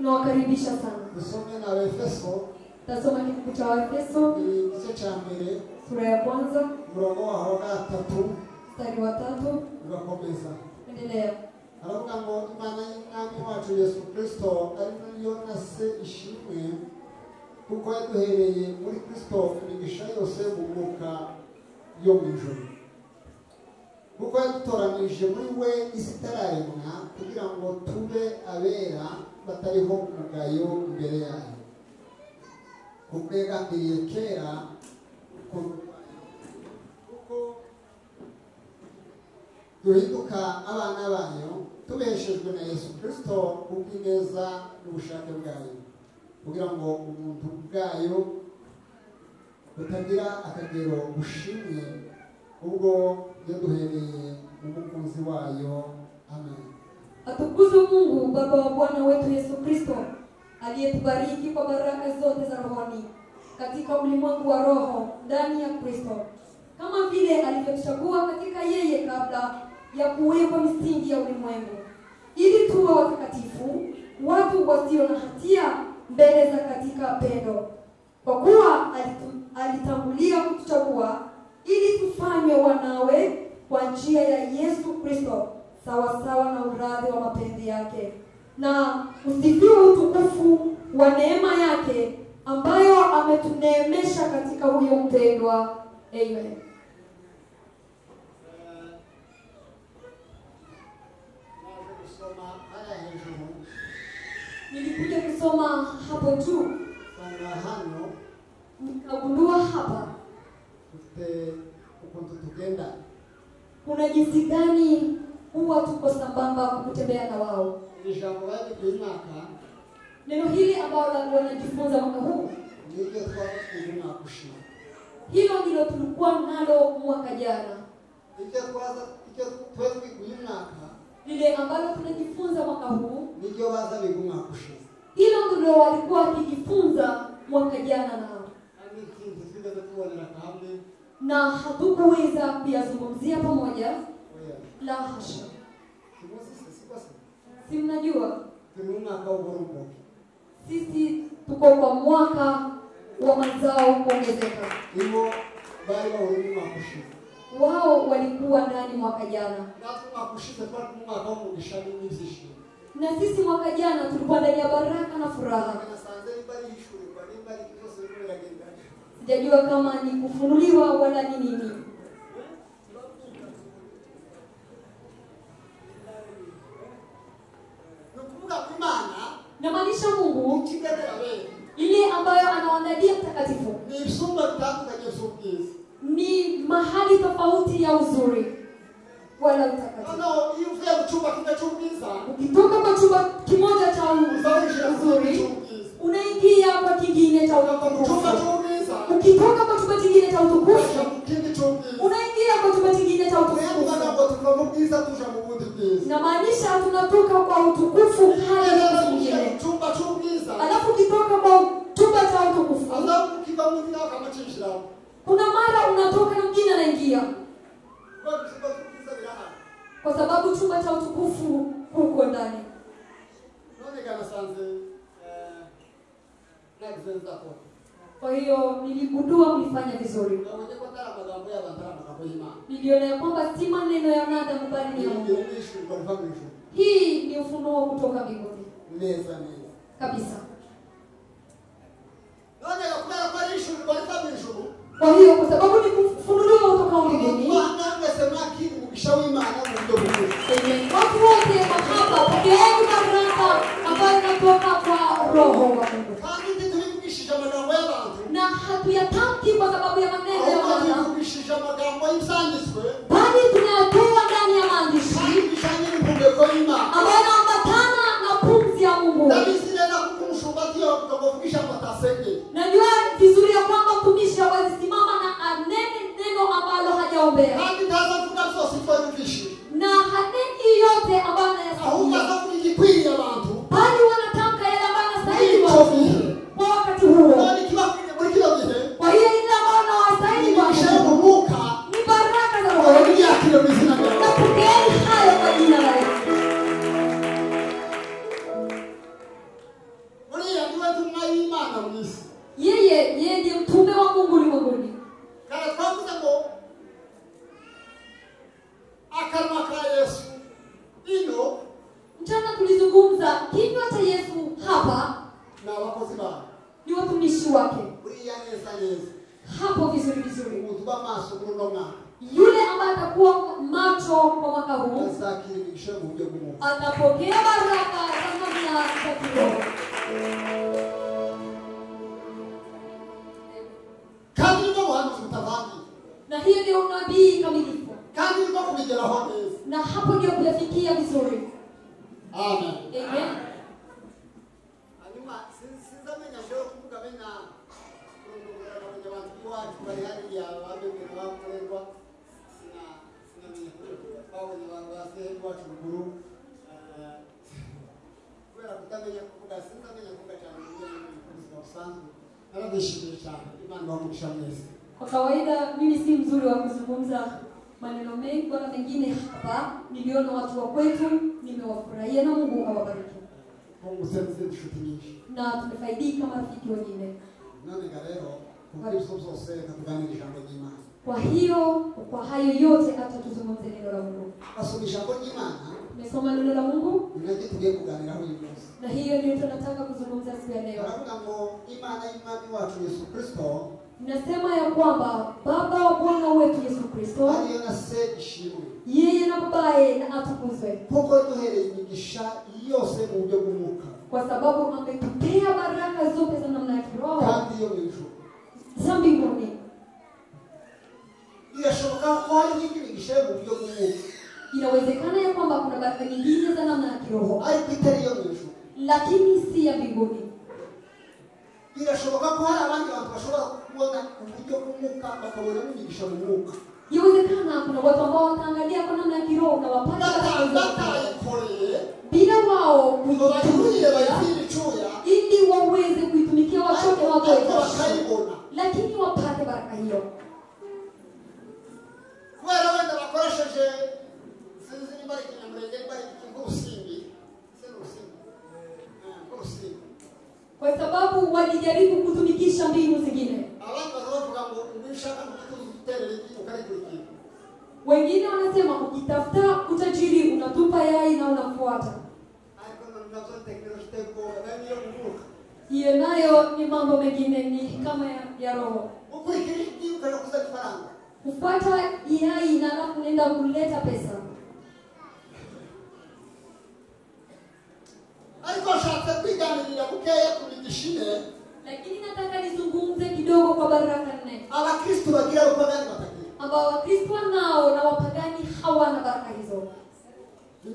Tunawakaribisha sana. Tusome na Efeso. Tasoma kitabu cha Efeso. Igice cha mbere. Sura ya kwanza. Murongo wa 3. Mstari wa 3. Tunakomeza. Endelea. Aravuga ngo Imana y'Umwami wacu Yesu Kristo ari nayo na se ishimwe kuko yaduhereye muri Kristo imigisha yose mu mwuka yo mu ijuru. Kuko yadutoranije muri we isi itararemwa kugira ngo tube abera batariho umugayo imbere yayo. Kuko yagambiriye kera kuko duhinduka abana bayo tubeshejwe na Yesu Kristo kubw'ineza n'ubushake bwayo, kugira ngo umuntu bwayo butagira akagero bushimwe ubwo yaduhereye umukunzi wayo. Amen. Atukuzwe Mungu Baba wa Bwana wetu Yesu Kristo, aliyetubariki kwa baraka zote za rohoni katika ulimwengu wa roho ndani ya Kristo, kama vile alivyotuchagua katika yeye kabla ya kuwekwa misingi ya ulimwengu, ili tuwe watakatifu, watu wasio na hatia mbele za katika pendo. Kwa kuwa alitangulia kutuchagua ili tufanywe wanawe kwa njia ya Yesu Kristo, sawa sawa na uradhi wa mapenzi yake. Na usifiwe utukufu wa neema yake ambayo ametuneemesha katika huyo mpendwa. Amen. Nilikuja kusoma hapo juu. Nikagundua hapa kuna jinsi gani huwa tuko sambamba kutembea na wao. Neno hili ambalo wanajifunza mwaka huu, hilo ndilo tulikuwa nalo mwaka jana. Lile ambalo tunajifunza mwaka huu, hilo ndilo walikuwa wakijifunza mwaka jana nao. Na hatukuweza kuyazungumzia pamoja. La hasha. Si mnajua sisi tuko kwa mwaka wa mazao kuongezeka. Wao walikuwa ndani mwaka jana, na sisi mwaka jana tulikuwa ndani ya baraka na furaha. Sijajua kama ni kufunuliwa wala ni nini. Na maanisha Mungu ile ambayo anawaandalia mtakatifu ni mahali tofauti ya uzuri wala utakatifu. Ukitoka kwa chumba kimoja cha uzuri unaingia kwa kingine cha utukufu. Ukitoka kwa chumba kingine cha utukufu unaingia kwa chumba kingine cha utukufu. Na maanisha tunatoka kwa utukufu hadi kingine. Alafu ukitoka kwa chumba cha utukufu kuna mara unatoka na mwingine anaingia, kwa sababu chumba cha utukufu huko ndani. Kwa hiyo niligundua mlifanya vizuri. Niliona ya kwamba si maneno ya wanadamu bali ni ya Mungu. Hii ni ufunuo kutoka mbinguni. Kabisa. Kwa hiyo kwa sababu ni kufunuliwa kutoka mbinguni, watu wote mahaba pokeeni baraka ambayo inatoka kwa Roho wa Mungu. Na hatuyatamki kwa sababu ya maneno ya wanadamu, bali tunayatoa ndani ya maandishi ambayo yanaambatana na pumzi ya Mungu. Najua vizuri ya kwamba mtumishi hawezi simama na anene neno ambalo hajaombea, na haneni yote ambayo anayasikia, bali wanatamka yale ambayo anastahili kwa wakati huo. Kwa mu isi. Yeye ndiye mtume wa Mungu ulimwenguni. Kana twavuze ngo akanwa ka Yesu ino, Mchana tulizungumza kinywa cha Yesu hapa na abakozi bawe ni watumishi wake. uriya neza Hapo vizuri vizuri. umuntu b'amaso kuri uno mwaka Yule ambaye atakuwa macho kwa mwaka huu azakira imigisha mu buryo bw'umwuka. atapokea baraka za namna za kiroho. Kandi nibwo buhanuzi butavangiye, Na hiyo ndio unabii kamilifu. kandi nibwo kubigeraho neza. Na hapo ndio kuyafikia vizuri. Amen. Amen. Hanyuma sinzamenya rero kuvuga bena kurondogora abantu b'iwacu bari hariya babemera bakorerwa sinamenya babonye abantu base iwacu ruguru kubera kutamenya kuvuga sinzamenya kuvuga cyane mu busanzwe. Narabishimiye cyane, Imana ibamugisha mwese. Kwa kawaida mimi si mzuri wa kuzungumza maneno mengi wala mengine hapa. Niliona watu wa kwetu, nimewafurahia na Mungu awabariki. Umusenze dushuti nyinshi. Na tumefaidika marafiki wengine. None rero kubari byose katuganira ijambo ry'Imana. Kwa hiyo kwa hayo yote atatuzungumzia neno la Mungu. Asoma ijambo ry'Imana. Tumesoma neno la Mungu Ninaje tugiye kuganiraho uyu munsi. na hiyo ndio tunataka kuzungumza siku ya leo. Baravuga ngo Imana y'Umwami wacu Yesu Kristo Nasema ya kwamba Baba wa Bwana wetu Yesu Kristo, ariyo na se ishimwe, yeye na babaye na atukuzwe, kuko duhereye imigisha yose mu buryo bw'umwuka, kwa sababu ametupea baraka zote za namna ya kiroho kandi yo mu ijuru. za mbinguni. Birashoboka ko hari n'imigisha yo mu buryo bw'umwuka, Inawezekana ya kwamba kuna baraka nyingine za namna ya kiroho ariko itari yo mu ijuru. lakini si ya mbinguni. Birashoboka ko hari abandi bantu bashobora kubona uburyo bw'umwuka bakabona imigisha mu mwuka, Inawezekana kuna watu ambao wataangalia kwa namna ya kiroho na wapate baraka zote batayikoreye bila wao ngo bayihurire kujitumikia bayifire icuya, ili waweze kuitumikia watoto wako ariko bakayibona. lakini wapate baraka hiyo. Kubera wenda bakoresheje sinzi niba ari ikinyamurenge niba ari nk'urusimbi, Kwa sababu walijaribu kutumikisha mbinu zingine. abandi bavuga ngo ubishaka kututerera iki ukarikurikiza. Wengine wanasema ukitafuta utajiri unatupa yai na unafuata. Ariko nazo teknolojia teko naniyo kuvuka. Hiyo nayo ni mambo mengine, ni kama ya roho. Ukurikira iki ukana kuza kifaranga. Kufuata yai na alafu nenda kuleta pesa. Ariko shatse kwiganirira bukeya kubigishine, Lakini nataka nizungumze kidogo kwa baraka nne abakristo bagira upagani batagira. ambao Wakristo nao na wapagani hawana baraka hizo.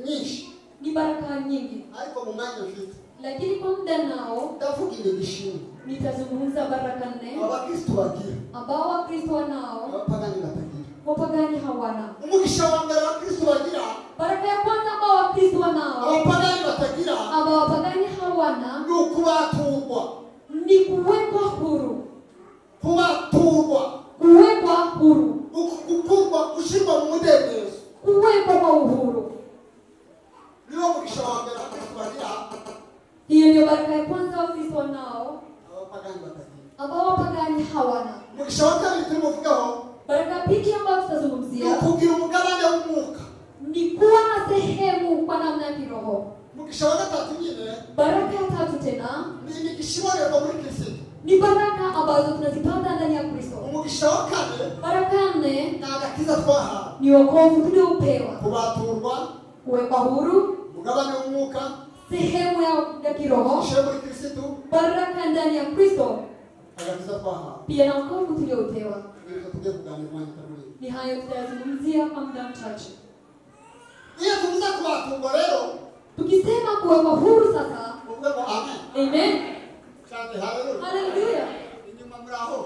Nyinshi. Ni baraka nyingi. Ariko mu mwanya mfite. Lakini kwa muda nao Ndavuga ibigishine. nitazungumza baraka nne Abakristo bagira. ambao Wakristo nao Abapagani batagira. wapagani hawana. Umugisha wa mbere abakristo bagira, Baraka ya kwanza ambao Wakristo nao abapagani batagira, ambao wapagani hawana ni ukubaturwa. ni kuwekwa huru. Kubaturwa. Kuwekwa huru. Gukurwa, gushyirwa mu mudendezo. Kuwekwa kwa uhuru. Niwo mugisha wa mbere abakristo bagira, Hiyo ndio baraka ya kwanza Wakristo nao abapagani batagira. ambao wapagani hawana. Umugisha wa kabiri turimo kuvugaho, Baraka pili ambayo ni tutazungumzia ukugira umugabane w'umwuka. ni kuwa na sehemu kwa namna ya kiroho. Umugisha wa gatatu nyine Baraka ya tatu tena ni imigisha ibonerwa muri Kristo. ni baraka ambazo tunazipata ndani ya Kristo. Umugisha wa kane Baraka ya nne ni agakiza twahawe. ni wokovu tuliopewa. Kubaturwa, Kuwekwa huru, umugabane w'umwuka, sehemu ya kiroho, umugisha muri Kristo, baraka ndani ya Kristo, agakiza twahawe. pia na wokovu tuliopewa. Nibyo tugiye kuganira mwanya kamwe. Ni hayo tutayazungumzia kwa muda mchache. Iyo tuvuze kubaturwa rero, Tukisema kuwekwa huru sasa, uvuga ngo amen. amen, Cyane haleluya. haleluya. Inyuma muri aho,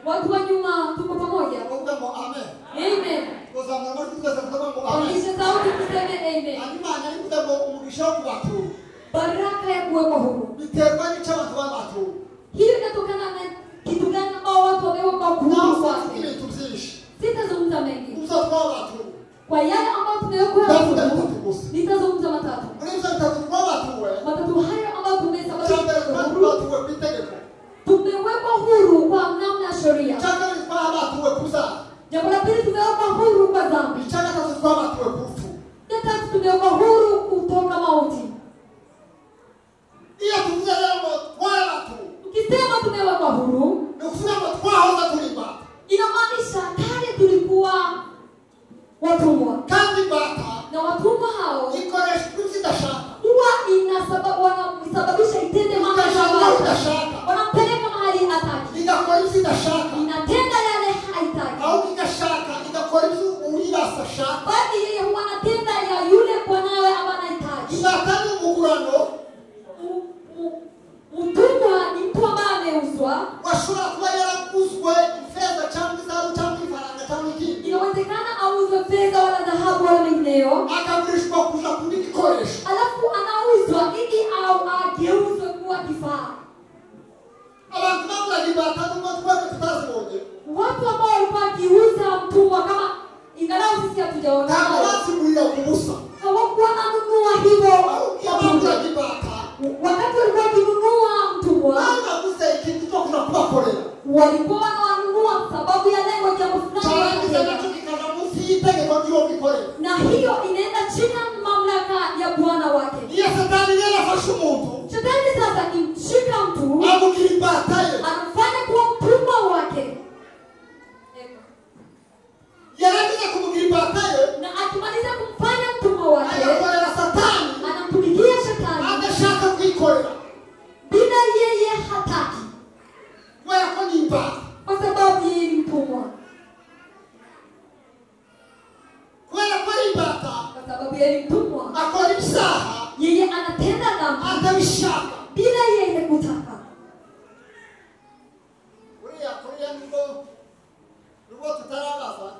Watu wa nyuma tuko pamoja, uvuga ngo amen. amen. Kuzamura amajwi twese tuvuga ngo amen. Pandisha sauti tuseme amen. Hanyuma narivuze ngo umugisha wo kubaturwa Baraka ya kuwekwa huru, biterwa n'icyo abantu babatuwe. hiyo inatokana na kitu gani ambao watu wamewekwa huru Navuga kwake. ibintu byinshi. Sitazungumza mengi Uzo twabatuwe. kwa yale ambayo tumewekwa Ndavuga huru, bitatu gusa. nitazungumza matatu. Muri ibyo bitatu twabatuwe, Matatu hayo ambayo icya mbere tumesababisha huru, twabatuwe ku itegeko. eneo akagurishwa kuja kuba igikoresho, alafu anauzwa ili au ageuzwe kuwa kifaa. abantu baguraga imbata n'ubwo twebwe tutazibonye, Watu ambao walikuwa wakiuza mtumwa kama ingalau sisi hatujaona ntabwo bazigurira ku busa. hawakuwa wananunua hivyo. Baguraga imbata Wakati walikuwa wakinunua mtumwa baguze ikintu cyo kuja kubakorera, walikuwa wananunua sababu ya lengo jambo cyarangiza fulani, nacyo kikaja munsi y'itegeko ry'uwo gikorera. na hiyo inaenda chini ya mamlaka ya bwana wake. Iyo Satani rero afashe umuntu Shetani sasa akimshika mtu amugira imbata ye, anamfanya kuwa mtumwa wake, yarangiza kumugira imbata ye, na akimaliza kumfanya mtumwa wake agakorera Satani anamtumikia Shetani adashaka kwikorera, bila yeye hataki, kubera ko ni imbata, kwa sababu yeye ni mtumwa, kubera ko ari imbata kwa sababu yeye ni mtumwa. akora ibyaha Yeye anatenda dhambi atabishaka. bila yeye kutaka. Kuriya nubwo tutarabaza,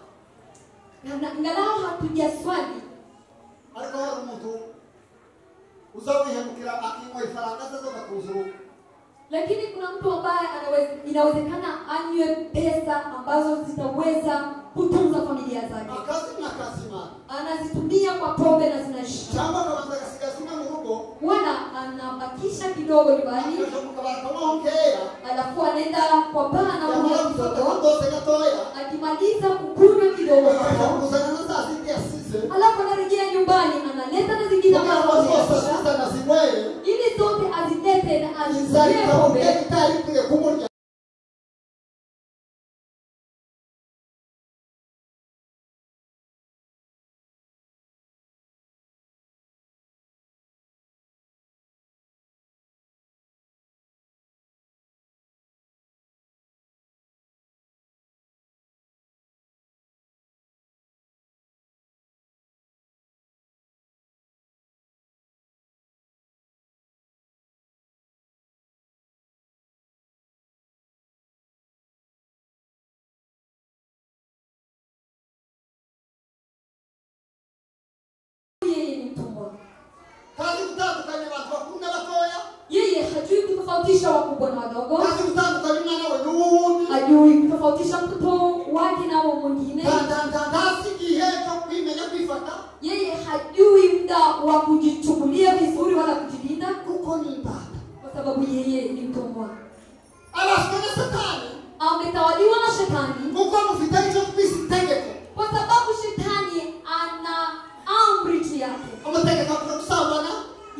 Na ingalau hatujaswali, ariko hari umuntu uza wihemukira akinywa ifaranga ze zo gakuzuru, lakini kuna mtu ambaye inawezekana anywe pesa ambazo zitaweza kutunza familia zake, akazimya akazima, anazitumia kwa pombe na zinaisha, cyangwa akabanza agasiga zimwe mu rugo, wala anabakisha kidogo nyumbani, akaja mu kabari kanywaho nkeya, alafu anaenda kwa baa na yamara kunywa gufata kidogo, akagose gatoya, akimaliza kukunywa kidogo akaja kuzana na za zindi yasize, alafu anarejea nyumbani, analeta na zingine kugira ngo ambazo zose ameacha, azizana zinyweye, ili zote azilete na inzara azizie ikamuke pombe, itari ikwiye kumurya. Kazi gutandukanya abantu bakuru n'abatoya, yeye hajui kutofautisha wakubwa na wadogo, kazi gutandukanya umwana we n'uwundi, hajui kutofautisha mtoto wake na wa mwingine, ntazi igihe cyo kwimenya kwifata, yeye hajui muda wa kujichukulia vizuri wala kujilinda, kuko ni imbata. kwa sababu yeye ni mtumwa, Abaswe na Satani ametawaliwa na Shetani, kuko mufite icyo twise itegeko, kwa sababu Shetani ana amri tu yake, amutegeka kuja gusambana,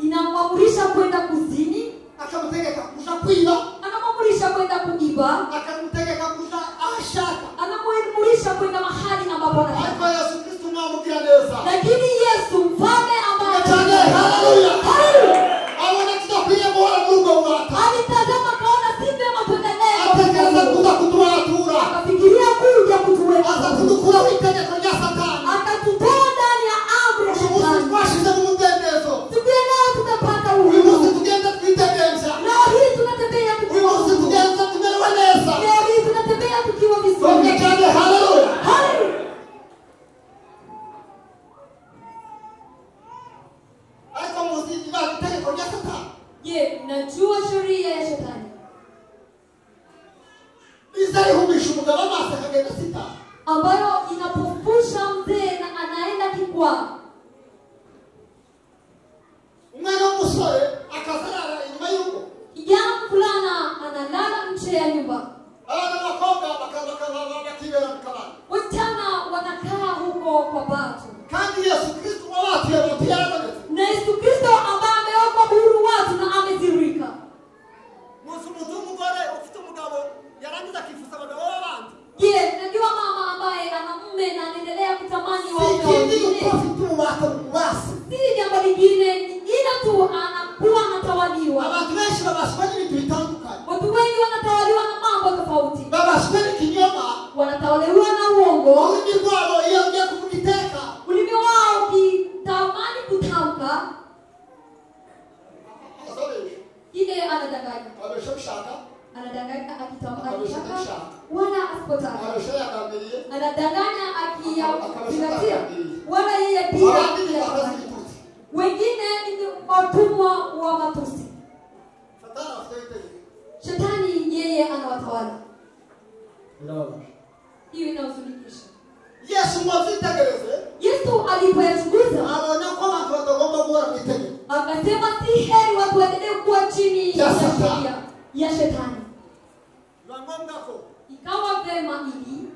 inamwamurisha kwenda kuzini, akamutegeka kuja kwiba, anamwamurisha kwenda kuiba, akamutegeka kuja ahashaka. anamwamurisha kwenda mahali ambapo anataka. Ariko Yesu Kristo mwamubwira neza, Lakini Yesu mfalme ambaye cyane, haleluya, abona tudakwiye guhora muri ubwo bubata, alitazama kaona si vyema tuendelee, atekereza kuza kuturatura, akafikiria kuja aza kutuweka, kudukuraho itegeko rya Satani. akatutoa ndani ya amri ya Uyu munsi Shetani. twashize mu mudendezo, Siku ya leo tumepata uyu munsi uhuru, tugenda twitegenza, leo hii tunatembea uyu tukiwa munsi uhuru, tugenda tumerewe neza. leo hii tunatembea tukiwa Songe vizuri. cyane, haleluya. Haleluya. Ariko muzi ibanga itegeko rya Satani Je, najua sheria ya Shetani iza rihumisha umugabo amaso akagenda sita, ambayo inapofusha mzee na anaenda kikwaa, umwana w'umusore akazarara inyuma y'urugo, kijana fulana analala nje ya nyumba, abana b'abakobwa bakibera mu kabari, wasichana wanakaa huko kwa batu, kandi Yesu Kristo wabatuye abantu yarabonetse. na Yesu Kristo ambaye ameweka huru watu na amezirika. Muzi umuntu w'umugore ufite umugabo yarangiza akifuza abagabo b'abandi, Je, najua mama ambaye ana mume na anaendelea kutamani waume ikindi yuko wengine, afite ububata mu basi. si jambo lingine, ni ila tu anakuwa anatawaliwa. Abantu benshi babaswe n'ibintu bitandukanye, Watu wengi wanatawaliwa na mambo tofauti, babaswe n'ikinyoma, wanatawaliwa na uongo, ururimi rwabo iyo ugiye kuvuga iteka ulimi wao ukitamani kutamka azabesha, kile anadanganya, abesha bishaka, anadanganya Akabesha akitaka akishaka. wala asipotaka, abesha yagambiriye, anadanganya akabesha akiyazingatia, atagambiriye. wala yeye pia. Wengine ni watumwa wa matusi. Shetani yeye anawatawala. Hiyo inahuzunisha. Yesu alipoyachunguza akasema si heri watu waendelee kuwa chini ya sheria ya shetani. Ikawa vema ili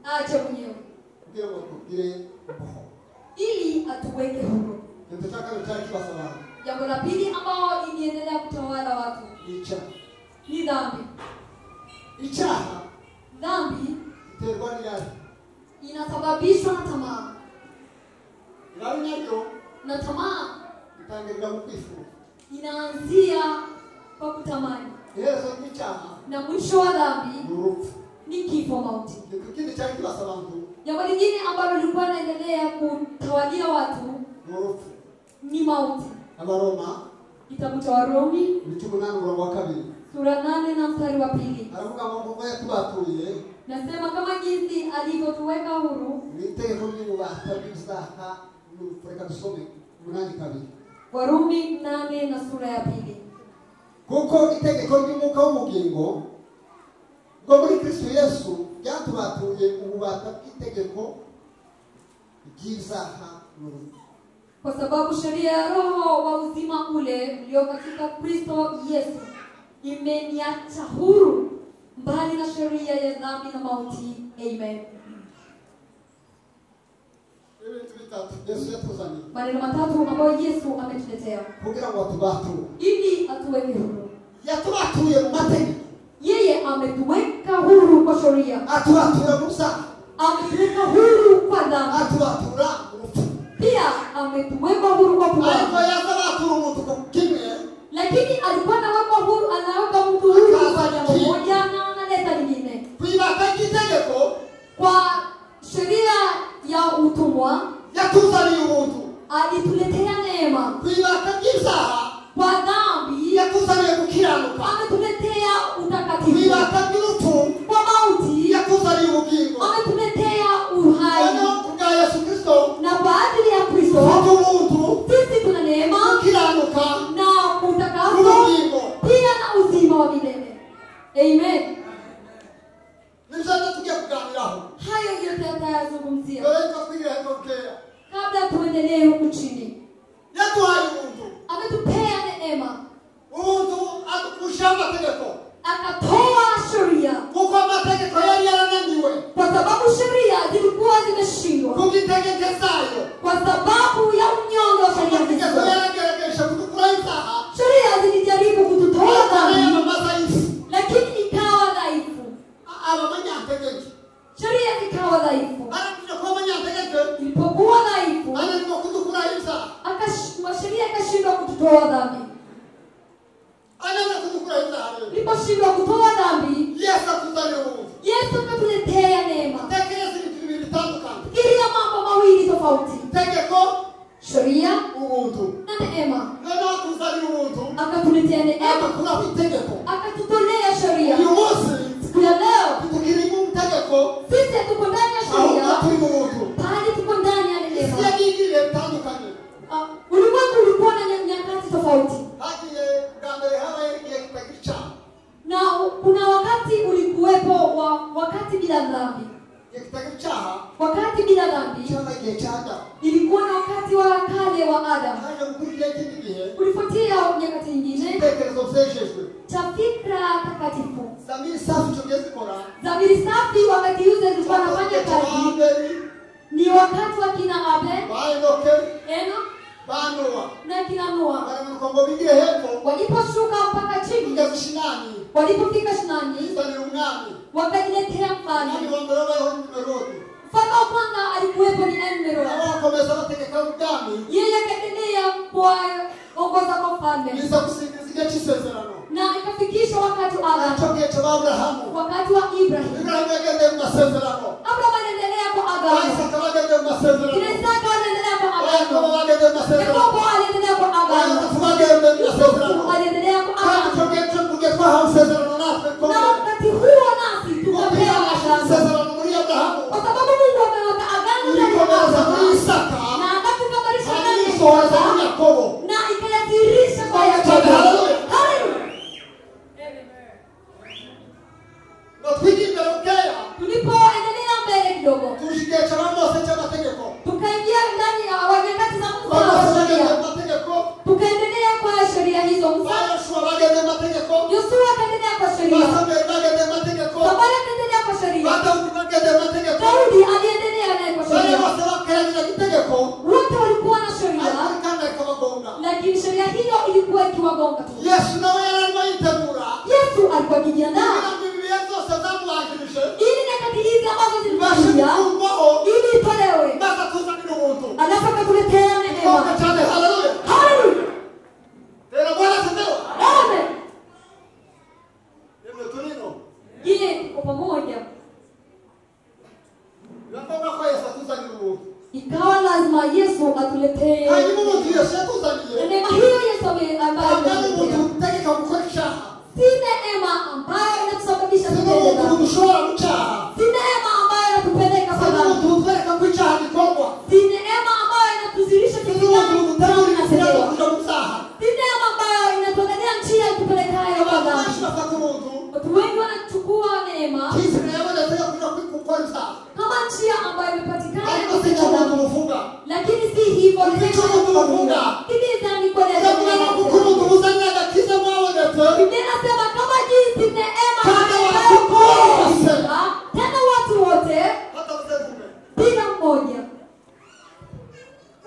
aje mwenyewe ili atuweke huru. Jambo la pili ambao iliendelea kutawala watu ni dhambi. Dhambi inasababishwa na tamaa. Na tamaa inaanzia kwa kutamani. Na mwisho wa dhambi ni kifo, mauti. Jambo lingine ambalo lilikuwa linaendelea kutawalia watu ni mauti. Kitabu cha Warumi sura 8 na mstari wa 2. Nasema kama jinsi alivyotuweka huru. Warumi 8 na sura ya 2. Kuko itegeko ry'umwuka w'ubugingo bwo muri Kristo Yesu ryatubatuye ububata bw'itegeko ry'izaha n'urupfu. Kwa sababu sheria ya roho wa uzima ule ulio katika Kristo Yesu imeniacha huru mbali na sheria ya dhambi na mauti. Amen. Maneno matatu ambayo Yesu ametuletea kugira ngo atubatu ili atuweke huru. Yatubatuye mu mategeko. Yeye ametuweka huru kwa sheria. Atubatura Musa. Ametuweka huru kwa dhambi. Atubatura pia ametuweka huru kwa kuwa. Lakini alikuwa anaweka huru, anaweka mtu huru kwa jambo moja na analeta lingine. Kwa sheria ya utumwa alituletea neema. Kwa dhambi ametuletea utakatifu. Kwa mauti ametuletea uhai. Na kwa ajili ya Kristo sisi tuna neema na utakatifu pia na uzima wa milele. Amen. Hayo yote tutayazungumzia kabla tuendelee huku chini. Ametupea neema. Akatoa sheria kwa sababu sheria zilikuwa zimeshindwa, kwa sababu ya unyonge wa sheria. Sheria zilijaribu kututoa dhambi, lakini ikawa dhaifu. Sheria ikawa dhaifu. Ilipokuwa dhaifu, sheria ikashindwa kututoa dhambi. Iliposhindwa kutoa dhambi, Yesu akatuletea neema. Fikiria mambo mawili tofauti: sheria na neema. Akatuletea neema, akatutolea sheria. Siku ya leo sisi tuko ndani ya sheria, bali tuko ndani ya neema. Ulimwengu ulikuwa na nyakati tofauti, na kuna wakati ulikuwepo wakati bila dhambi. Wakati bila dhambi ilikuwa na wakati wa kale wa Adam. Ulifuatia nyakati nyingine cha fikra takatifu. Dhamiri safi wakati yuze zilikuwa nafanya kazi. Ni wakati wa kina Abel, Enoch na kina Noa. Waliposhuka mpaka chini, walipofika shinani, wakajiletea mfalme. Mfalme wa kwanza alikuwepo ni Nimrod. Yeye akaendelea kuongoza kwa mfalme, na ikafikisha wakati wa Abraham, wakati wa Ibrahim. Abraham aliendelea kwa agano, Isaka aliendelea kwa agano, Yakobo aliendelea kwa agano, Yusufu aliendelea kwa agano. Na wakati huo nasi tukapewa agano, kwa sababu Mungu ameweka agano ndani Musa, Yoshua bageze amategeko, Yoshua akaendelea kwa sheria, Samuel bageze amategeko, Samuel akaendelea kwa sheria, Daudi bageze amategeko, Daudi aliendelea naye kwa bari sheria. bose bakeranye itegeko, Wote walikuwa na sheria, kandi ikabagonga. lakini sheria hiyo ilikuwa ikiwagonga tu. Yesu nawe yararimo yitegura, Yesu alikuwa akijiandaa kugira ngo ibihe byose zamuhagirije ili nyakati hizi ambazo zilikuja ili itolewe, maze atuzanire ubuntu. alafu akatuletea neema. Konka cyane, haleluya. Haleluya, Rero Bwana asifiwe. amen. Yemwe turino. Je, tuko pamoja? Ngomba ko Yesu atuzanire ubuntu. Ikawa lazima Yesu atuletee Hanyuma ubuntu Yesu yatuzaniye, neema hiyo. Yesu ambaye kandi ubuntu ametuletea butegeka gukora icyaha, si neema ambayo inatusababisha si tutende ubuntu dhambi, budushobora gucyaha, si neema ambayo inatupeleka si kwa dhambi, ubuntu butwereka ko icyaha gikorwa, si neema ambayo inatuzilisha si kitu ubuntu gani butegura inzira tunatendewa, kuja mu cyaha. si neema ambayo inatuangalia njia itupelekayo kwa Abantu benshi dhambi. bafata ubuntu Watu wengi wanachukua neema kizira yabonetse yo kuja gukora icyaha, kama njia ambayo imepatikana ya ariko si kutenda cyo ubuntu dhambi, buvuga. lakini si hivyo. Ndicho Mungu anafunga. Sikiliza nikweleze. Ndavuga ngo kuko ubuntu buzanye agakiza mwabonetse, Biblia inasema kama jinsi neema Kama inayokosa, watu tena watu wote hata mzegume bila mmoja,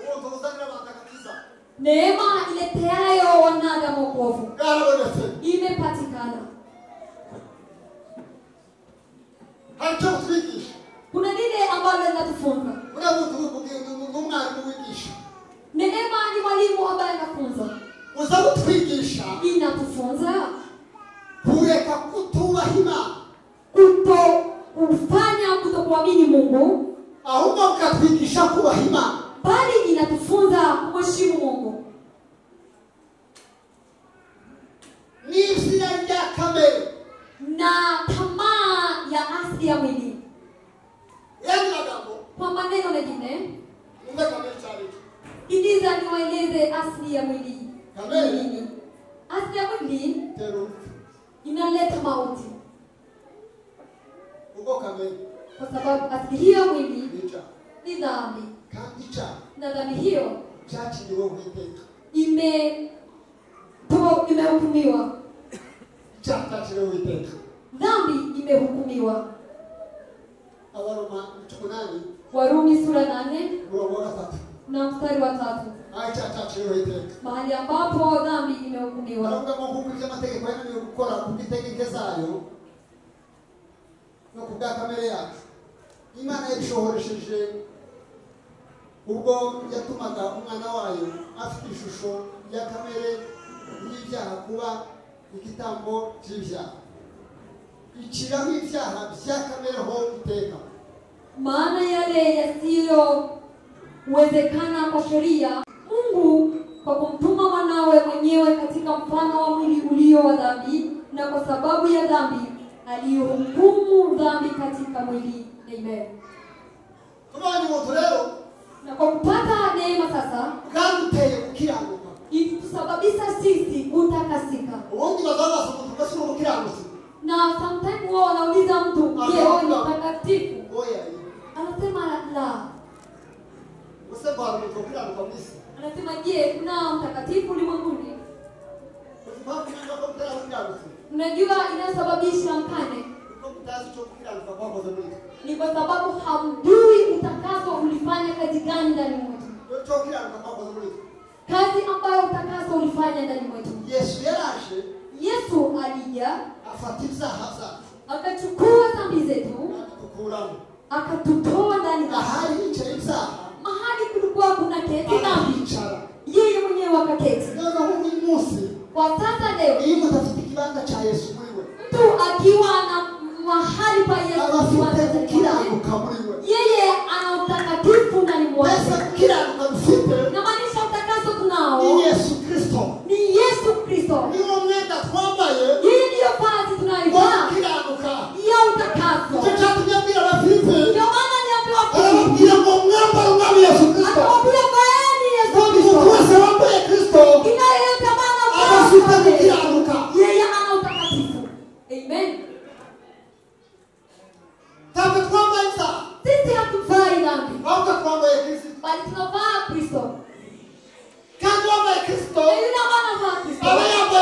ubuntu buzanye abantu agakiza neema ileteayo wanadamu wokovu bwarabonetse. imepatikana. Hari icyo butwigisha, Kuna lile ambalo linatufunza. uriya muntu n'umwarimu wigisha, Neema ni mwalimu ambaye anafunza, uza gutwigisha inatufunza kureka kutubaha Imana, kutokuamini Mungu, ahubwo bukatwigisha kubaha Imana. bali inatufunza kumheshimu Mungu. N'izina rya kamere, Na tamaa ya asili ya mwili. yani magambo Kwa maneno mengine, umbe kamere cyane, sikiliza niwaeleze asili ya mwili. Kamere. Ni nini? Asili ya mwili tero inaleta mauti, ubwo kamere kwa sababu asili hiyo ya mwili nica ni dhambi, kandi icyaha na dhambi hiyo cyakiriweho iteka, imehukumiwa. icyaha cyakiriweho iteka. Dhambi imehukumiwa. Abaroma 8 Warumi sura 8 umurongo wa 3, na mstari wa 3, aho icyaha cyakiriweho iteka. mahali ambapo dhambi imehukumiwa. Baravuga ngo nk'uko iby'amategeko yananiwe gukora ku bw'integeke zayo no ku bwa kamere yacu, Imana yabishohoresheje ubwo yatumaga umwana wayo afite ishusho ya kamere y'ibyaha kuba igitambo cy'ibyaha, iciraho ibyaha bya kamere ho iteka. Maana yale yasiyowezekana kwa sheria, Mungu kwa kumtuma mwanawe mwenyewe katika mfano wa mwili ulio wa dhambi, na kwa sababu ya dhambi alihukumu dhambi katika mwili. Amen. Tubonye umuntu rero Na kwa kupata neema sasa bwaguteye gukiranuka, ilitusababisha sisi kutakasika. ubundi bazabaza umuntu ugasura umukiranutsi, Na sometimes wao wanauliza mtu, je, wewe ni mtakatifu? oya Anasema la. use kwa umuntu ukiranuka mu isi, Anasema je, kuna mtakatifu ulimwenguni? impamvu nyanga ko ukiranuka Unajua inayosababisha mkane uko mutazi cyo gukiranuka kwakoze muri twe, ni kwa sababu hamjui utakaso ulifanya kazi gani ndani mwetu, cyo gukiranuka kwakoze muri twe. kazi ambayo utakaso ulifanya ndani mwetu. Yesu yaraje Yesu alija afata ibyaha byacu akachukua dhambi zetu akadukuramo, akatutoa ndani za ahari hicaye ibyaha mahali kulikuwa kuna keti dhambi, arahicara. yeye mwenyewe akaketi. Noneho uyu munsi Kwa sasa leo iyo umuntu afite ikibanza cya Yesu muri we, mtu akiwa na mahali pa Yesu aba afite kiwanja cha gukiranuka muri we. yeye ana utakatifu ndani mwake. Mbese gukiranuka dufite Inamaanisha utakaso tunao ni Yesu Kristo, ni Yesu Kristo. niwo mwenda twambaye Hii ndiyo vazi wo tunaivaa gukiranuka. ya utakaso. Icyo cyatumye abwira Abafilipi, Ndio maana niambiwa arababwira ngo mwambare umwami Yesu Kristo, akamwambia vaeni Yesu umuntu Kristo. wese wambaye Kristo Kila yeyote ambaye aba afite anavaa gukiranuka. yeye ana utakatifu. Amen. Ntabwo twambaye ibyaha, Sisi hatuvai dhambi, ahubwo twambaye Kristo, bali tunavaa Kristo. kandi uwambaye Kristo Na yule ambaye anavaa Kristo aba yambaye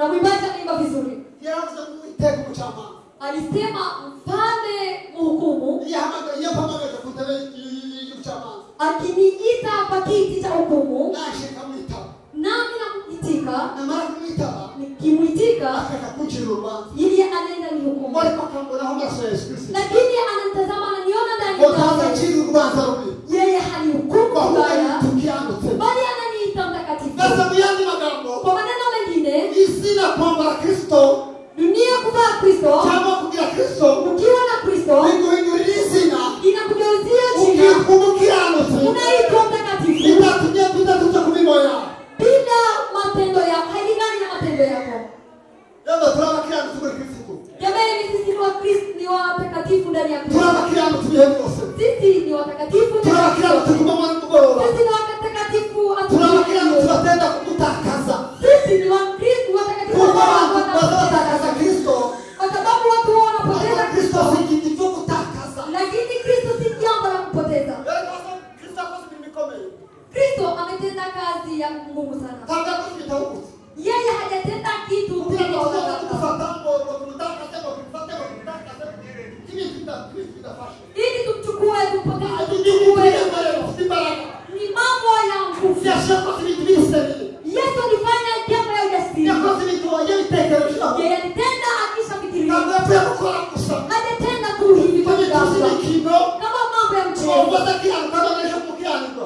Kuna mwimbaji anaimba vizuri. Yaravuze ngo iteka umucamanza. Alisema mfalme mhukumu. Yapamagaje ku ntebe y'ubucamanza. Akiniita kwa kiti cha hukumu. Nashika mwitaba. Nami namuitika. Namara kumwitaba. Nikimuitika. Akakucira urubanza. Yeye anaenda nihukumu. Wale pakambona aho maso ya Yesu Kristo. Lakini ananitazama na niona ndani Akacira urubanza rubi. yeye hanihukumu kubaya. Tukianutse. Bali ananiita mtakatifu. Sasa muyandi magambo. Kwa maneno mengine, Isina kwamba Kristo dunia kuvaa Kristo, chama kugira Kristo, ukiwa na Kristo, inguhindurira izina, inakugeuzia jina, umukiranutsi, unaitwa mtakatifu. Bitatuza kubimoya. Bila matendo yako, hailingani na matendo yako. Yaba turabakiranutsi muri Kristo. Jamani, sisi ni wa Kristo, ni watakatifu ndani ya Kristo. Turabakiranutsi bihe byose. Sisi ni watakatifu. Turabakiranutsi kuva mu mugoroba. Sisi ni watakatifu. Turabakiranutsi batenda kudutakaza. Sisi ni wa Kristo, watakatifu. Watakaza Kristo. Kwa sababu watu wanapoteza Kristo si kitu cha kutakaza. Lakini Kristo si jambo la kupoteza. Kristo hakosi mikomeyo. Kristo ametenda kazi ya ngumu sana. Kanga kusita huko. Yeye hajatenda kitu Kristo ili tumchukue tupoteze. Ni mambo ya nguvu. Yesu alifanya jambo ya ujasiri. Yeye alitenda akishafikiria. Hajatenda tu hivi kwa ghafla. Kama mambo ya mchezo.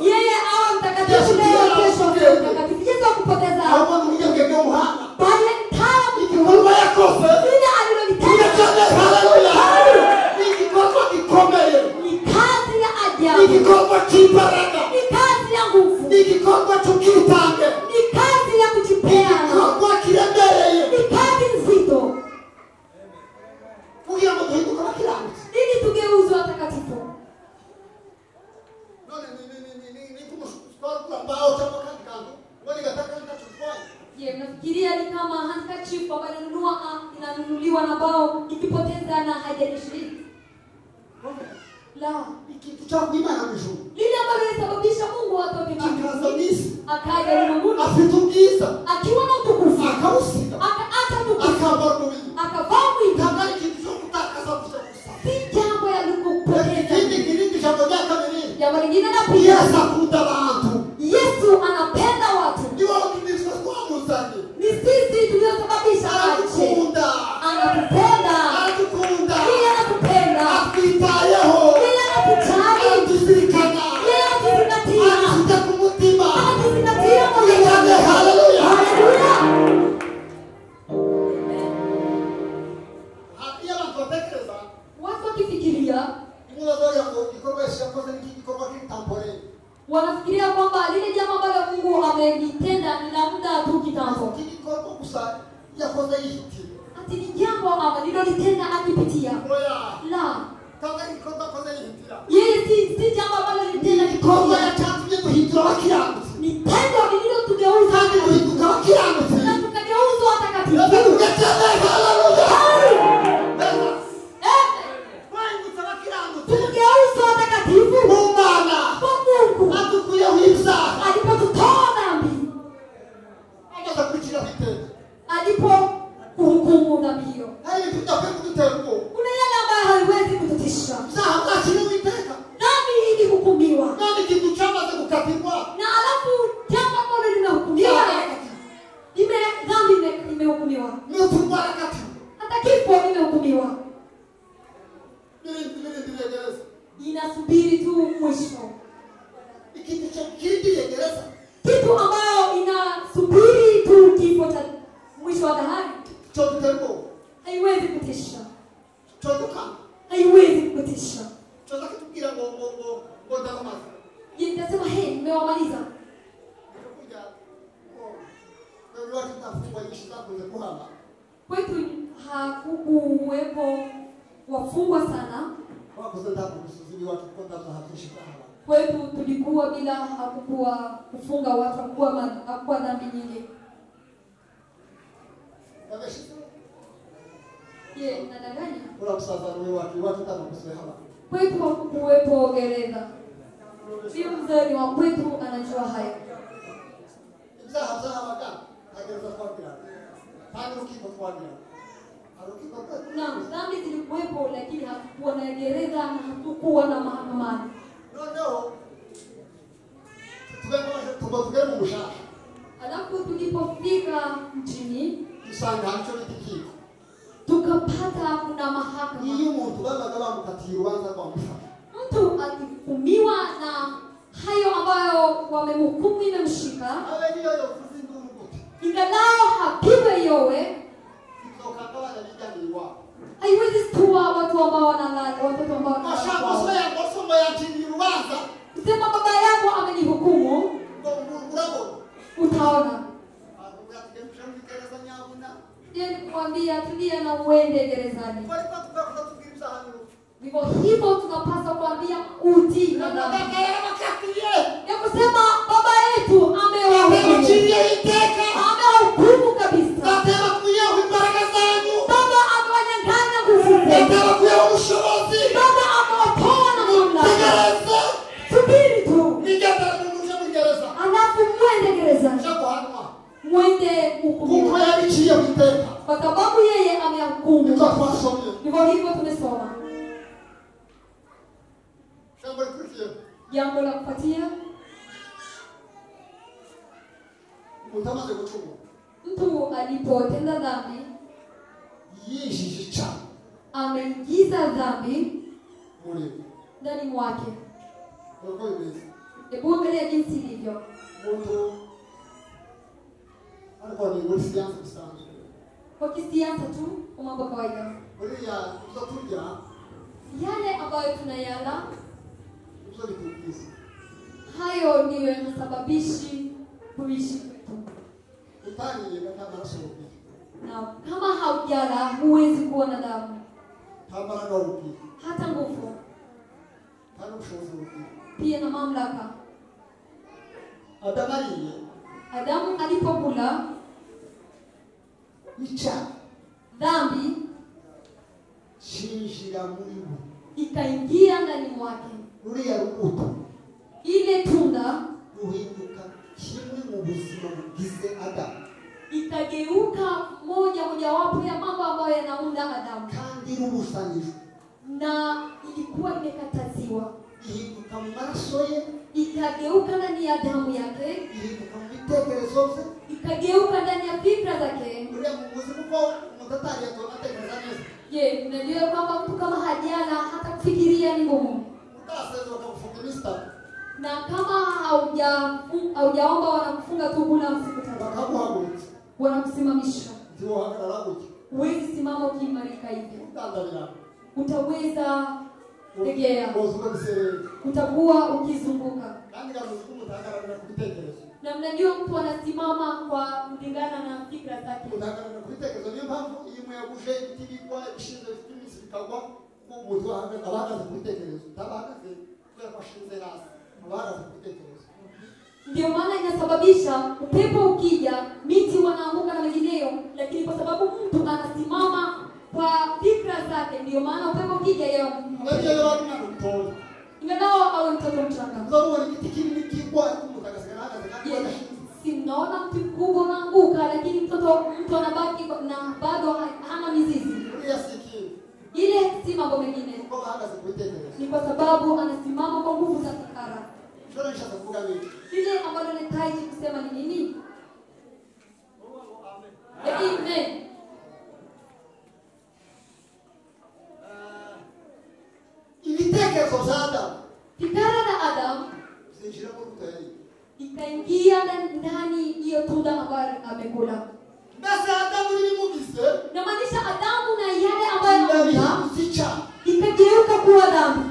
Yeye awe mtakatifu leo, kesho mtakatifu. Yesu hakupoteza. Bali mtaalamu vile alilolitenda. Ni kazi ya ajabu. Ni kazi ya nguvu. Ni kazi ya kujipeana. Ni kazi nzito. Ili tugeuzwe watakatifu. Je, mnafikiria ni kama handkerchief ambayo inanunuliwa na bao ikipoteza na haijalishi? La. Lile ambalo linasababisha Mungu atoke mbinguni. Akaja ulimwenguni. Akiwa na utukufu. Akaacha utukufu. Akavaa mwili. Si jambo ya kupoteza. Jambo lingine na pia. Yesu anapenda watu. Ni sisi tuliosababisha ache. Anatupenda. Yeye anatupenda. Yeye anatujali. Yeye anatuzingatia. Anatuzingatia moyoni. Haleluya. Watu wakifikiria, wanafikiria kwamba lile jambo ambalo Mungu amelitenda ni la muda tu kitambo. Ati ni jambo alilolitenda akipitia. La. Yeye si jambo ambalo lilitenda kitambo. Ni tendo lililotugeuza na tukageuzwa watakatifu. Tugeuzwa watakatifu. Mungu alipotutoa dhambi. Alipokuhukumu dhambi hiyo. Kuna yale ambayo haiwezi kututisha. Dhambi ilihukumiwa. Na alafu jambo ambalo limehukumiwa. Dhambi imehukumiwa. Hata kifo imehukumiwa. Inasubiri tu mwisho. Kitu ambayo inasubiri tu kifo cha mwisho wa dahari. Haiwezi kutisha. Haiwezi kutisha. Nitasema nimewamaliza. Kwetu hakukuwepo wafungwa sana. Kwetu tulikuwa bila hakukuwa kufunga watu, hakukuwa dhambi nyingi. Je, nadanganya? Kwetu hakukuwepo gereza. Sio mzee wa kwetu anajua hayo. Na dhambi zilikuwepo, lakini hakukuwa na gereza na hakukuwa na mahakamani. Alafu tulipofika mjini, tukapata kuna mahakama. Mtu akihukumiwa na hayo ambayo wamemhukumu imemshika, ingalao hapigwe yowe, haiwezi kuwa watu ambao wanalala, watoto ambao wanalala. Sema baba yako amenihukumu, utaona. Yeye kuambia tulia na uende gerezani. Vivyo hivyo tunapaswa kuambia utii na dhambi. Ya kusema baba yetu amewahukumu kabisa. Baba amewanyang'anya nguvu. Baba amewatoa na mamlaka. Subiri tu. Alafu mwende gerezani. Mwende hukumu. Kwa sababu yeye amehukumu. Hivyo hivyo tumesoma. Jambo la kupatia. Mtu alipotenda dhambi, ameingiza dhambi ndani mwake. Hebu angalia jinsi ilivyo. Kwa kisiasa tu, kwa mambo kawaida. Yale ambayo tunayala, hayo ndiyo yanasababishi kuishi kwetu. Na kama haujala, huwezi kuwa na damu. Hata nguvu. Pia na mamlaka. Adamu alipokula dhambi, ikaingia ndani mwake. Ile tunda ikageuka mojawapo ya mambo ambayo yanaunda Adamu. Na ilikuwa imekataziwa. Ikageuka ndani ya damu yake. Ikageuka ndani ya fikra zake. Je, unajua kwamba mtu kama hajala hata kufikiria ni ngumu? Na kama haujaomba wanakufunga tu bila siku 3. Wanakusimamisha. Huwezi simama ukiimarika hivyo. Utaweza tegea. Utakuwa ukizunguka. Na mnajua mtu anasimama kwa kulingana na fikra zake. Ndio maana inasababisha upepo ukija, miti wanaanguka na mengineyo, lakini kwa sababu mtu anasimama kwa fikra zake, ndio maana upepo ukija yeye. Ingawa au mtoto mchanga. Sinaona mtu mkubwa unaanguka, lakini mtu anabaki na bado hana mizizi. Ile si mambo mengine. Ni kwa sababu anasimama kwa nguvu za fikra. Ile ambalo nahitaji kusema ni nini? Amen. Fikra za Adam ikaingia ndani hiyo tunda ambayo amekula. Na maanisha Adamu na yale ambayo amekula ikageuka kuwa dhambi.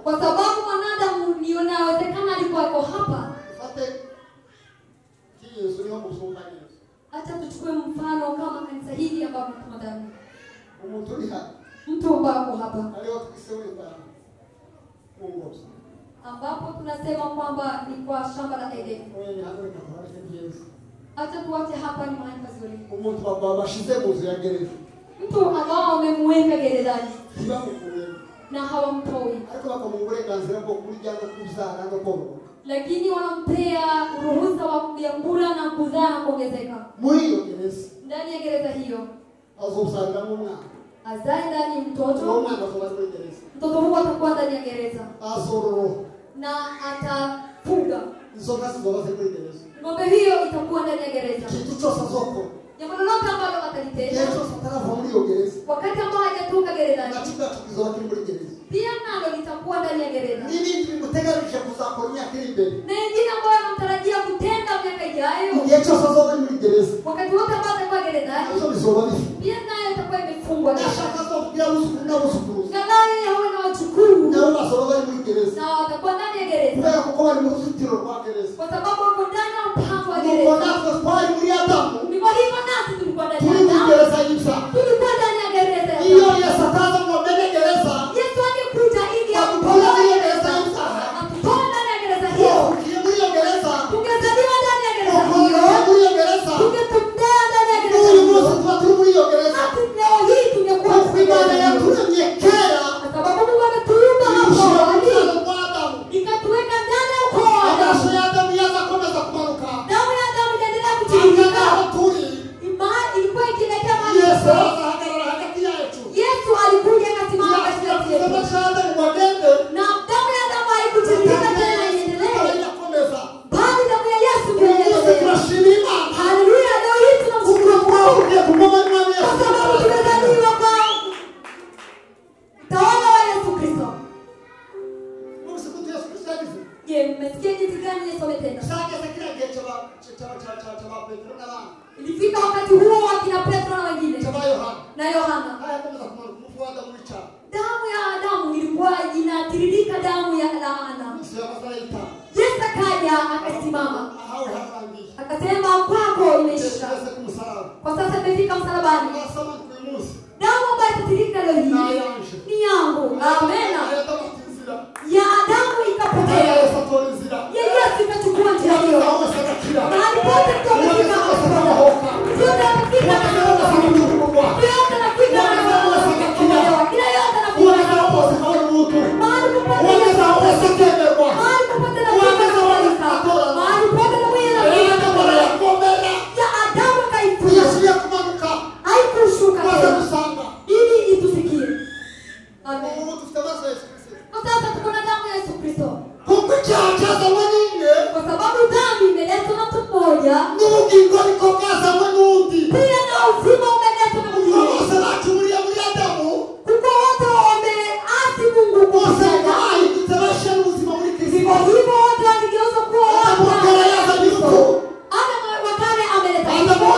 Kwa sababu mwanadamu inawezekana alikuwa hapa. Acha tuchukue mfano kama kanisa hili ambapo tunadhani. Mtu ambao hapa. Ambapo tunasema kwamba ni kwa shamba la Eden. Acha tuache hapa ni mahali pazuri. Mtu ambao wamemweka gerezani. Na hawamtoi. Lakini wanampea ruhusa wa kula na kuzaa na kuongeza itaongezeka. Muri iyo gereza Ndani ya gereza hiyo azosangamo umwana. azae ndani mtoto. Uwo mwana azoba muri gereza. Mtoto huyo atakuwa ndani ya gereza Azororoka. na atafuga. Inzoka zizoba ziri muri gereza. Ng'ombe hiyo itakuwa ndani ya gereza. Ikintu cyose azokora. Jambo lolote ambalo Igihe atalitenda cyose atarava muri iyo gereza. wakati ambao hajatoka gerezani, Nacyo ubwacu kizoba kiri muri gereza. pia nalo litakuwa ndani ya gereza. N'ibindi bimuteganije kuzakora imyaka iri imbere. Na ingine ambayo anamtarajia kutenda miaka ijayo, Igihe cyose azoba ari muri gereza. wakati wote ambao atakuwa gerezani, Nabyo bizoba bifu. pia nayo itakuwa imefungwa. Nashaka azobwira abuzukuru n'abuzukuruza. Ngalai yawe na wachukuru Nabo bazoba bari muri gereza. na watakuwa ndani ya gereza, Kubera kuko bari mu ruzitiro rwa gereza. kwa sababu wako ndani ya mpango wa Nuko gereza. natwe twari muri Adamu. Ndivyo hivyo nasi tulikuwa ndani Turi ya muri Adamu, gereza y'ibyaha. tulikuwa ndani ya gereza ya Iyo dhambi. Yesu ataza ngo amene gereza, Yesu angekuja ili Atutoe atutoe muri gereza y'ibyaha. atutoe ndani ya gereza hiyo, Ugiye muri iyo gereza, tungezaliwa ndani ya gereza ukorewe hiyo, muri iyo gereza. tungetembea ndani ya gereza N'uyu munsi hiyo. tuba turi muri iyo gereza. Hata leo hii tungekuwa Kuko Imana yaturemye kera, kwa sababu Mungu ametuumba hapo imushyira mu awali, mwana wa Adamu. ikatuweka ndani ya ukoo wa Amaraso Adamu. ya Adamu yazakomeza kumanuka. Damu ya Adamu ikaendelea Aha kutiririka. ngaho turi, Ilikuwa ikielekea mahali Yesu hapo. azahagarara hagati yacu. Yesu alikuja akasimama katikati yetu, Amaraso ya Adamu wagende, na damu ya Adamu haikutiririka tena iendelee, irakomeza. bali damu ya Yesu ndio Uyu munsi iendelee. turashima Imana. Haleluya! Leo hii tunamshukuru Kuko Mungu twavuye ku ngoma y'Umwami kwa Yesu. sababu tumezaliwa kwa utawala wa Yesu Kristo. Mwese kuko Yesu Kristo yagize. Je, mmesikia jinsi gani Yesu ametenda? Cyageze kiriya gihe cy'aba Petero n'abandi. Ilifika wakati huo wakina Petro na wengine Cy'aba Yohana. na Yohana, Hayakomeza kumanuka umuvu wa Adamu w'icyaha. damu ya Adamu ilikuwa inatiririka, damu ya laana. Yesu yamaze arayitanga. Yesu akaja akasimama Ahawe harangiye. akasema, kwako Yesu imeisha, yageze ku musaraba. kwa sasa imefika msalabani. Nasoma uyu munsi. Damu ambayo itatiririka leo hii ni yangu. Amena. Ayatafata inzira. Ya Adamu ikapotea, Yesu atora inzira. ya Yesu ikachukua njia hiyo. Aho wese agakira. Mahali pote tutafika Akahoka. yote anafika na yote anafika na kukombolewa. Kila yote anafika na mahali popote mahali popote anafika na kubalika. Mahali pote na mwenye anafika na kubalika. Ya Adamu kaifuja, haikushuka tena ili itusikie. Amen. Kwa sasa tuko na damu ya Yesu Kristo, kwa sababu dhambi imeletwa na mtu mmoja, pia na uzima umeletwa na mwingine. Kuko wote wameasi Mungu kwa sana, hivyo hivyo wote waligeuza kuwa watu. Adamu wa kale ameleta kifo,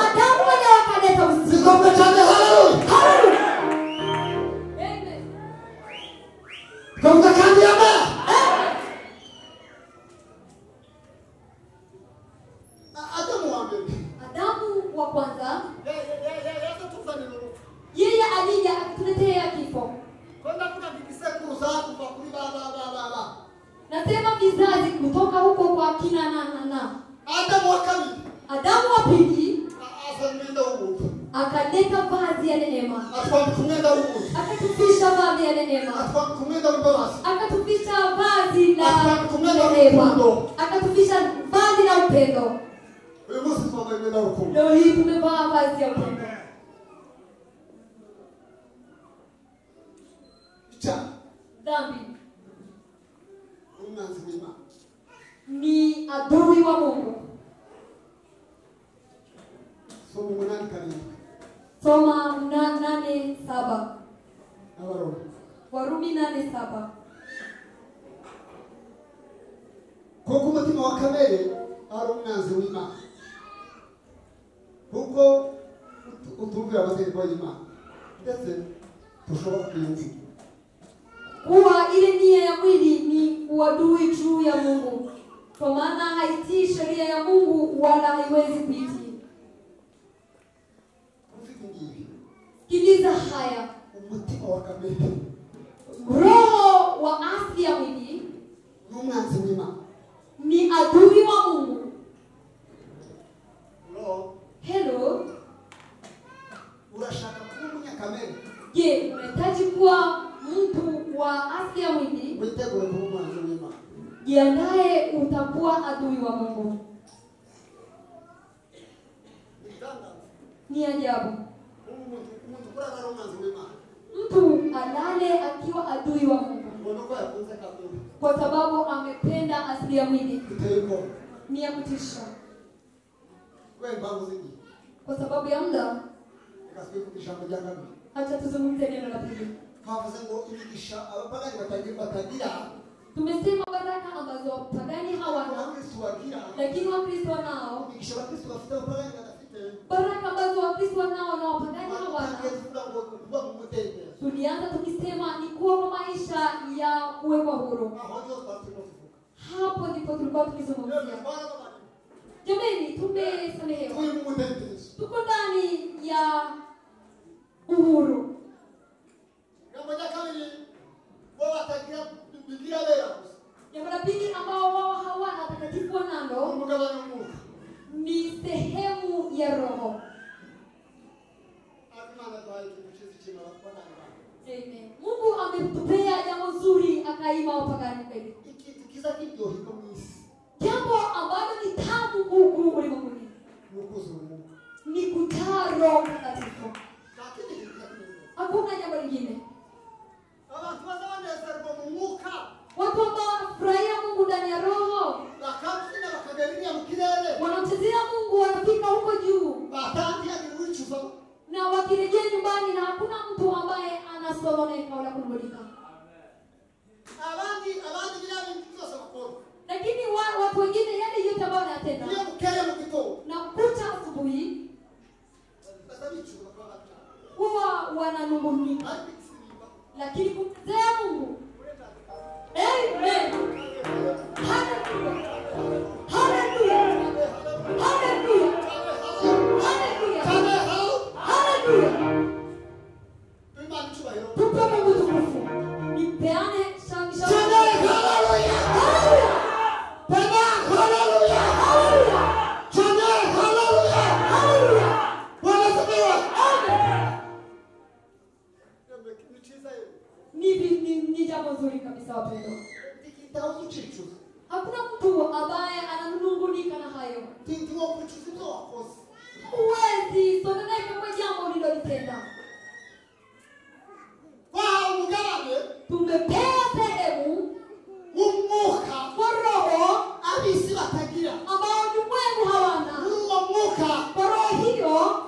Adamu mwenyewe akaleta uzima. Haleluya. Amen. Adamu wa kwanza yeye alija akatuletea kifo. Nasema vizazi kutoka huko kwa kina na. Adamu wa pili akaleta vazi ya neema, akatufisha vazi ya neema, akatufisha vazi la neema, akatufisha vazi la upendo. Leo hii tumevaa vazi ya upendo. Dhambi ni adui wa Mungu. Soma 8:7. Warumi 8:7. Kuko umutima wa kamere ari umwanzi w'Imana. Kuko utumvira amategeko y'Imana. Ndetse tushobora kuyumvira. Kuwa ile nia ya mwili ni uadui juu ya Mungu, kwa maana haitii sheria ya Mungu wala haiwezi kuitii. Sikiliza haya, Umutima wa kamere roho wa asili ya mwili ni umwanzi w'Imana. ni adui wa Mungu. Hello, urashaka kuba umunyakamere? je, unahitaji kuwa mtu wa asili ya mwili? Witegure kuba umwanzi w'Imana. Jiandae, utakuwa adui wa Mungu. Ni ajabu. Umuntu kurara romanzi w'Imana. Mtu alale akiwa adui wa Mungu. Mbona yakunze kabisa? Kwa sababu amependa asili ya mwili. Kiteko. Ni ya kutisha. Wewe mbangu zingi. Kwa sababu ya muda, Nikasikia kishamba janga. acha tuzungumze neno la pili. Hapo ngo ilikisha abapagani batagira. Tumesema baraka ambazo wapagani hawana, lakini Wakristo nao. Baraka ambazo Wakristo nao na wapagani hawana. Tulianza tukisema ni kuwa maisha ya kuwekwa huru. Hapo ndipo tulikuwa tukizungumzia. Jamani, tumesamehewa. Tuko ndani ya uhuru. Jambo la pili ambao wao hawana takatifu wanalo ni sehemu ya roho. Amen. Mungu ametupea jambo zuri akaima wapagani kweli. Jambo ambalo ni tamu huku ulimwenguni ni kutaa Roho Mtakatifu. Hakuna jambo lingine. Watu ambao wanafurahia Mungu ndani ya roho, wanamchezea Mungu, wanafika huko juu, na wakirejea nyumbani na hakuna mtu ambaye anasononeka wala kunung'unika. Lakini watu wengine yale yote ambao wanatenda na kucha asubuhi huwa wananung'unika, lakini kumchezea Mungu. Amen. Hallelujah. Hallelujah. Hallelujah. Hallelujah. Hallelujah. Tupe Mungu tukufu. Nipeane shangwe. Hallelujah. Hallelujah. Hallelujah. Hallelujah. Hallelujah. Hallelujah. Bwana sifiwe. Amen. Ni jambo zuri kabisa wapendwa. Hakuna mtu ambaye ananungunika na hayo. Huwezi sononeka kwa jambo ulilolitenda. Tumepewa sehemu kwa roho ambao ulimwengu hawana. Kwa roho hiyo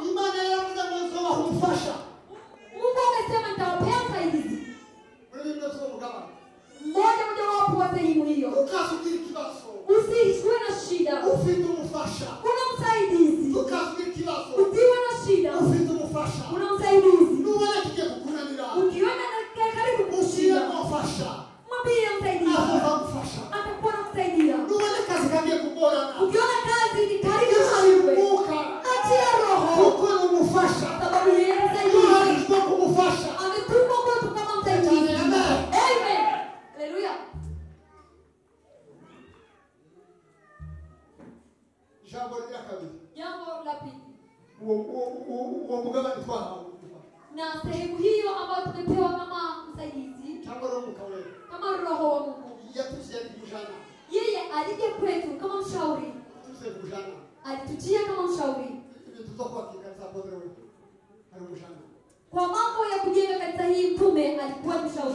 Mungu amesema nitawapea msaidizi. Mmoja wapo wa sehemu hiyo. Usiwe na shida. Kuna msaidizi. Usiwe na shida. Kuna msaidizi. Ukiona karibu kushida, mwambie msaidizi. Atakuwa anakusaidia. Ukiona kazi ni karibu wewe, achia roho. Sababu yeye anasaidia. Ametuma mtu kama msaidizi. Amen. Haleluya. Jambo la pili. Na sehemu hiyo ambayo tumepewa kama msaidizi, kama roho wa Mungu. Yeye alije kwetu kama mshauri. Alitujia kama mshauri. Kwa mambo ya kujenga kanisa hii mtume alikuwa mshauri.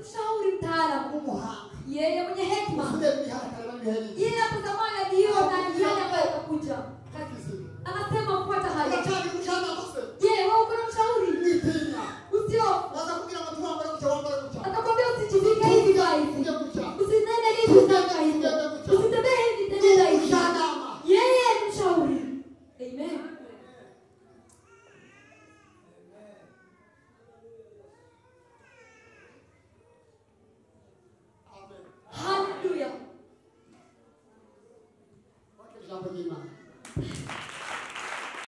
Mshauri mtaalamu. Yeye mwenye hekima. Yeye hapo zamani aliona yale ambayo itakuja. Anasema fuata haya. Je, wewe uko na mshauri? Usio. Atakwambia usijivike hivi guys. Usinene hivi.